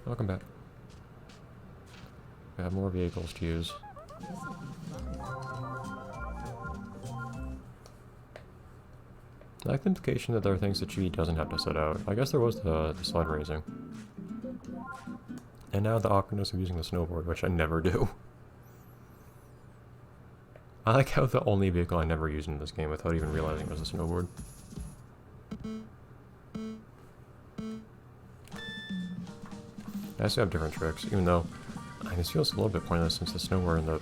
Welcome back. We have more vehicles to use. I like the implication that there are things that she doesn't have to set out. I guess there was the sled racing. And now the awkwardness of using the snowboard, which I never do. I like how the only vehicle I never used in this game without even realizing it was a snowboard. I also have different tricks, even though this feels a little bit pointless since the snowboard and the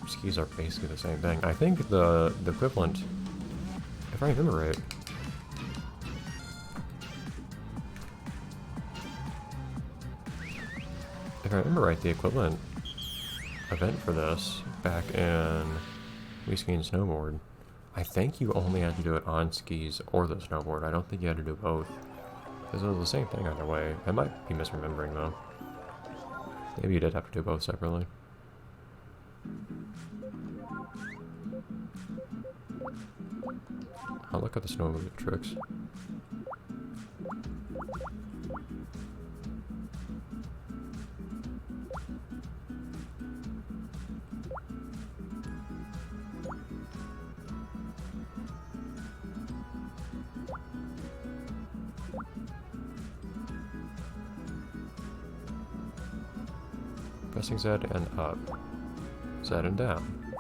skis are basically the same thing. I think the equivalent, if I remember right, the equivalent event for this back in Wii Ski and Snowboard, I think you only had to do it on skis or the snowboard. I don't think you had to do both. Because it was the same thing either way. I might be misremembering though. Maybe you did have to do both separately. I'll look at the snowmobile tricks. Pressing Z and up. Z and down.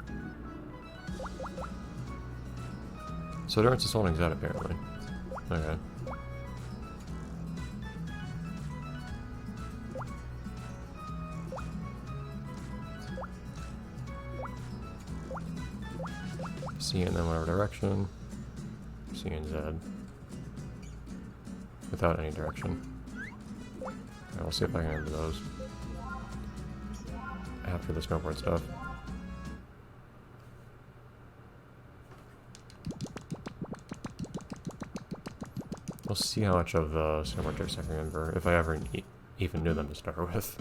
So Durance is holding Z apparently. Okay. C in then whatever direction. C and Z. Without any direction. I'll see if I can remember those. After the snowboard stuff. We'll see how much of the snowboard tricks I can remember, if I ever even knew them to start with.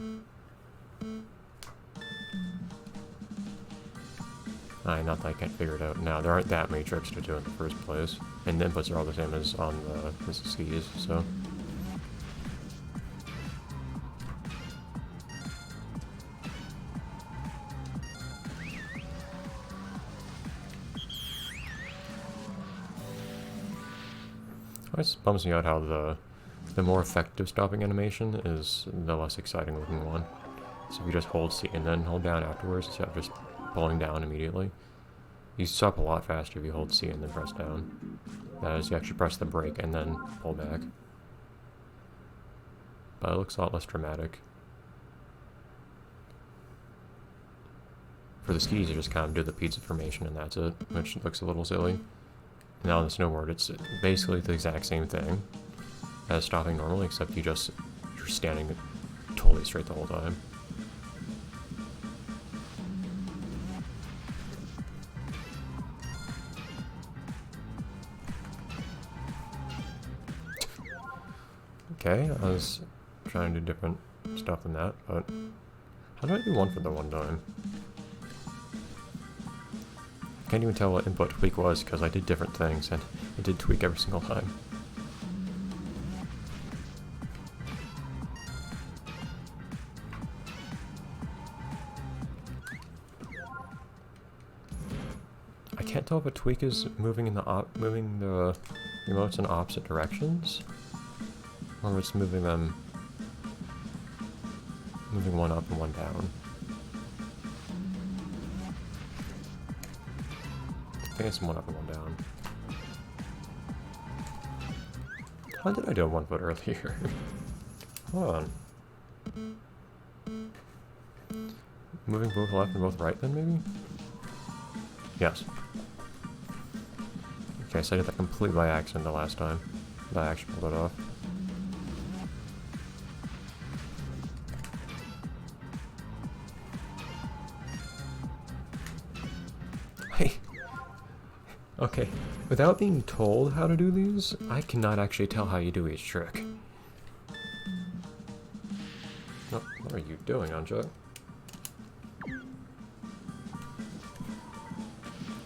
Not that I can't figure it out now. There aren't that many tricks to do in the first place, and the inputs are all the same as on the skis, so... It just bums me out how the more effective stopping animation is the less exciting looking one. So if you just hold C and then hold down afterwards instead of just pulling down immediately, you stop a lot faster if you hold C and then press down. That is, you actually press the brake and then pull back. But it looks a lot less dramatic. For the skis, you just kind of do the pizza formation and that's it, which looks a little silly. Now on the snowboard, it's basically the exact same thing as stopping normally, except you're standing totally straight the whole time. Okay, I was trying to do different stuff than that, but how did I do one for the one time? Can't even tell what input tweak was because I did different things and it did tweak every single time. I can't tell if a tweak is moving moving the remotes in opposite directions, or it's moving one up and one down. I think it's one up and one down. How did I do a 1 foot earlier? Hold on. Moving both left and both right then, maybe? Yes. Okay, so I did that completely by accident the last time. But I actually pulled it off. Hey! Okay, without being told how to do these, I cannot actually tell how you do each trick. Oh, what are you doing, Anjo?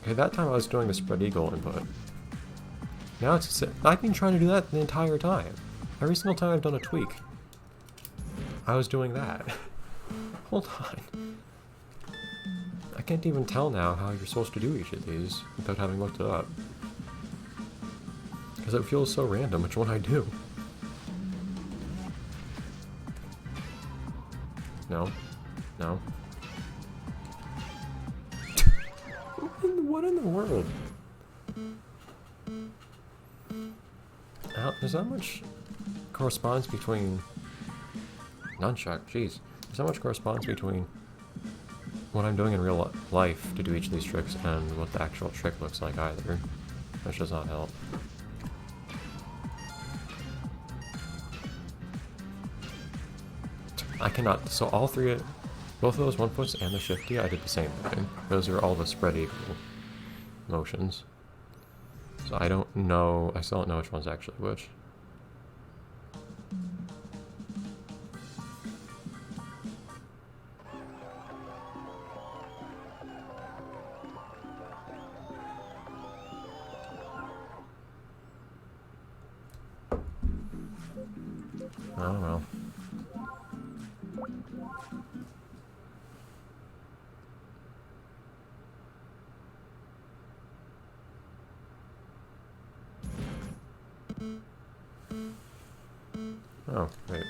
Okay, that time I was doing the spread eagle input. Now I've been trying to do that the entire time. Every single time I've done a tweak. I was doing that. Hold on. I can't even tell now how you're supposed to do each of these without having looked it up. Because it feels so random which one I do. No. No. What in the world? There's not much corresponds between... Nunchuck, jeez. There's not much corresponds between what I'm doing in real life to do each of these tricks and what the actual trick looks like either. Which does not help. I cannot... So all three... Both of those 1-foots and the shifty, I did the same thing. Those are all the spread eagle motions. So I don't know... I still don't know which one's actually which. I don't know. Oh, wait.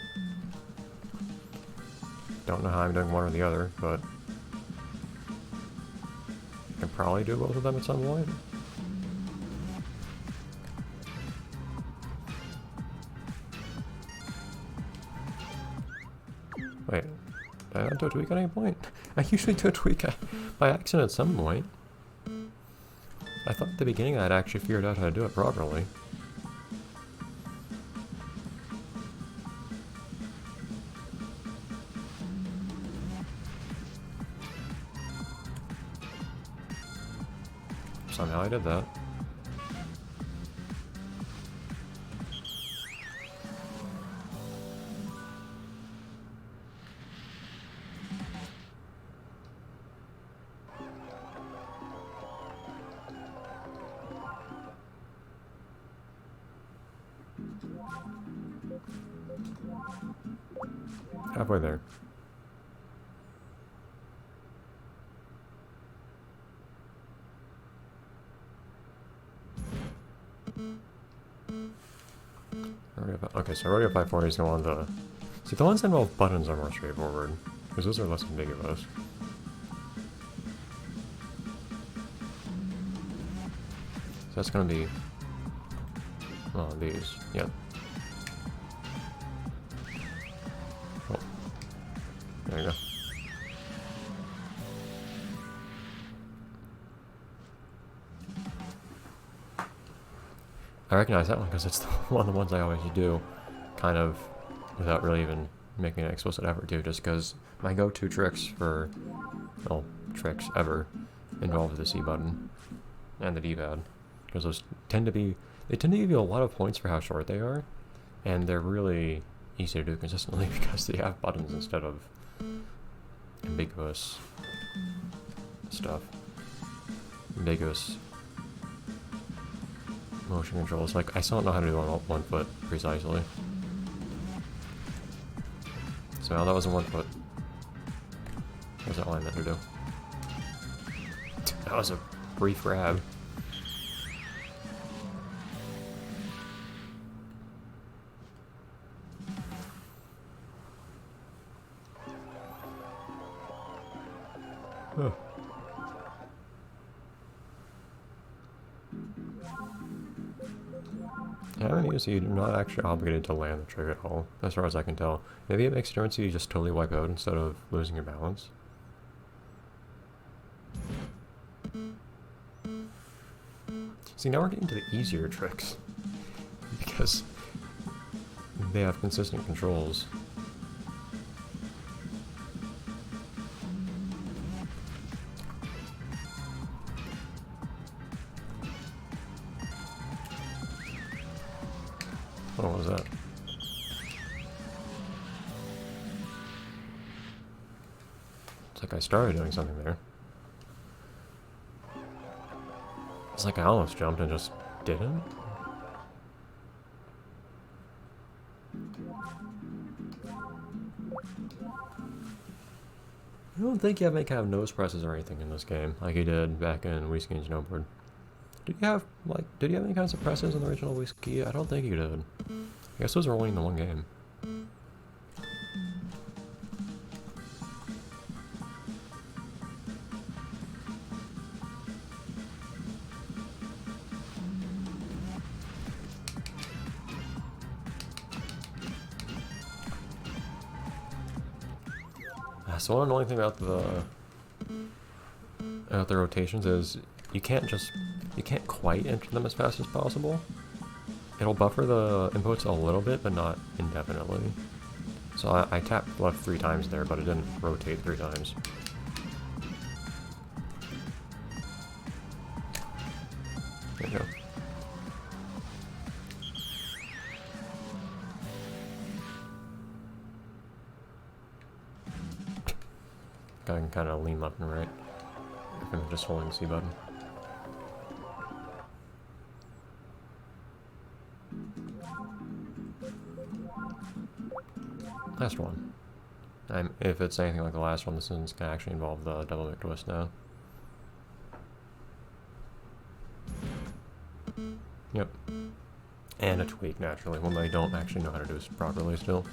Don't know how I'm doing one or the other, but I can probably do both of them at some point. Wait, did I not do a tweak at any point? I usually do a tweak by accident at some point. I thought at the beginning I'd actually figured out how to do it properly. Somehow I did that. Halfway there. Okay, so rodeo 540 is going on the... See, the ones that involve buttons are more straightforward, because those are less ambiguous. So that's going to be... Oh, these. Yep. Oh. There you go. I recognize that one because it's one of the ones I always do, kind of without really even making an explicit effort to, just because my go-to tricks for, well, tricks ever involve the C button and the D-pad, because those tend to be, they tend to give you a lot of points for how short they are, and they're really easy to do consistently because they have buttons instead of ambiguous stuff. Ambiguous motion controls. Like, I still don't know how to do one foot precisely. So now that was a 1 foot. What's that line meant to do? That was a brief grab. Huh. Yeah, I mean, you're not actually obligated to land the trick at all, as far as I can tell. Maybe it makes a difference if you just totally wipe out instead of losing your balance. See, now we're getting to the easier tricks, because they have consistent controls. Oh, what was that? It's like I started doing something there. It's like I almost jumped and just didn't. I don't think you have any kind of nose presses or anything in this game, like you did back in Wii Ski and Snowboard. Did you have any kinds of presses in the original Wii Ski? I don't think you did. I guess those were only in the one game. So one annoying thing about the rotations is you can't quite enter them as fast as possible. It'll buffer the inputs a little bit, but not indefinitely. So I tapped left 3 times there, but it didn't rotate 3 times. There you go. I can kind of lean left and right if I'm just holding the C button. Last one. If it's anything like the last one, this one's gonna actually involve the double McTwist now. Yep. And a tweak, naturally, when they don't actually know how to do this properly still.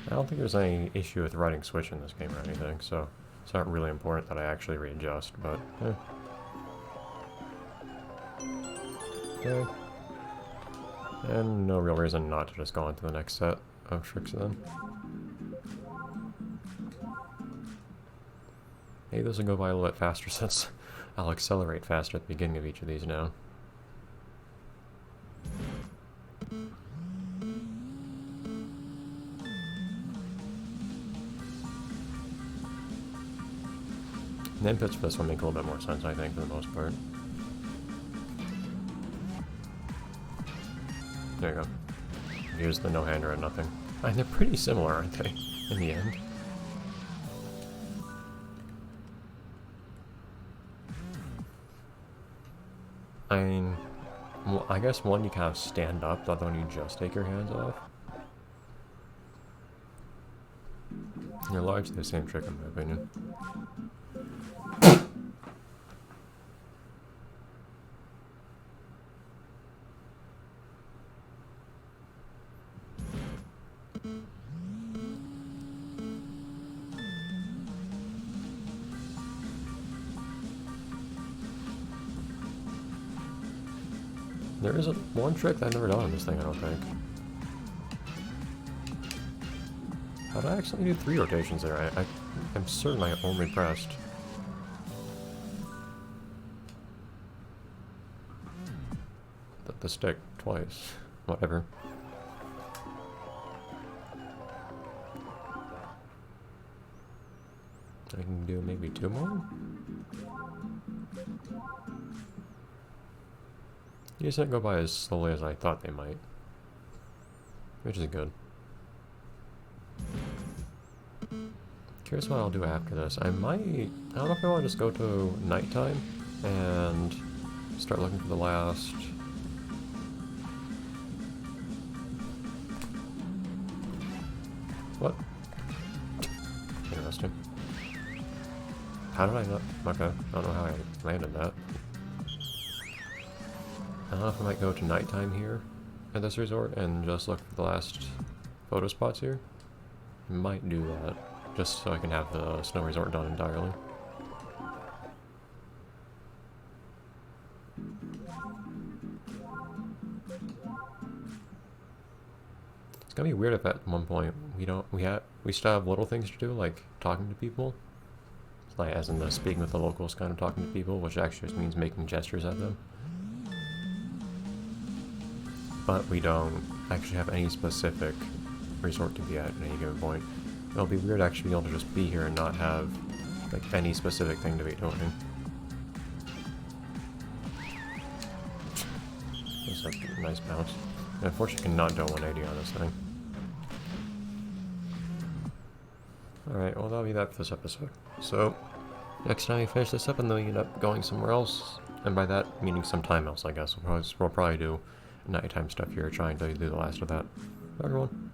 I don't think there's any issue with riding switch in this game or anything, so it's not really important that I actually readjust, but okay. And no real reason not to just go on to the next set of tricks then. Maybe this will go by a little bit faster since I'll accelerate faster at the beginning of each of these now. The inputs for this one make a little bit more sense, I think, for the most part. There you go. Here's the no-hander and nothing. And they're pretty similar, aren't they, in the end? I mean, well, I guess one you kind of stand up, the other one you just take your hands off. They're largely the same trick, in my opinion. There isn't one trick I've never done on this thing, I don't think. How did I actually do 3 rotations there? I'm certain I only pressed. The stick twice. Whatever. I can do maybe 2 more? These didn't go by as slowly as I thought they might. Which is good. Curious what I'll do after this. I don't know if I want to just go to nighttime and start looking for the last... What? Interesting. How did I not... Okay, I don't know how I landed that. I don't know if I might go to nighttime here at this resort and just look for the last photo spots here. I might do that, just so I can have the snow resort done entirely. It's gonna be weird if at one point we still have little things to do, like talking to people. Like as in the speaking with the locals, kind of talking to people, which actually just means making gestures at them. But we don't actually have any specific resort to be at any given point. It'll be weird actually being able to just be here and not have like any specific thing to be doing. That's a nice bounce. And unfortunately, cannot do a 180 on this thing. Alright, well, that'll be that for this episode. So, next time we finish this up, and then we end up going somewhere else. And by that, meaning sometime else, I guess. We'll probably do nighttime stuff here, trying to do the last of that. Bye, everyone.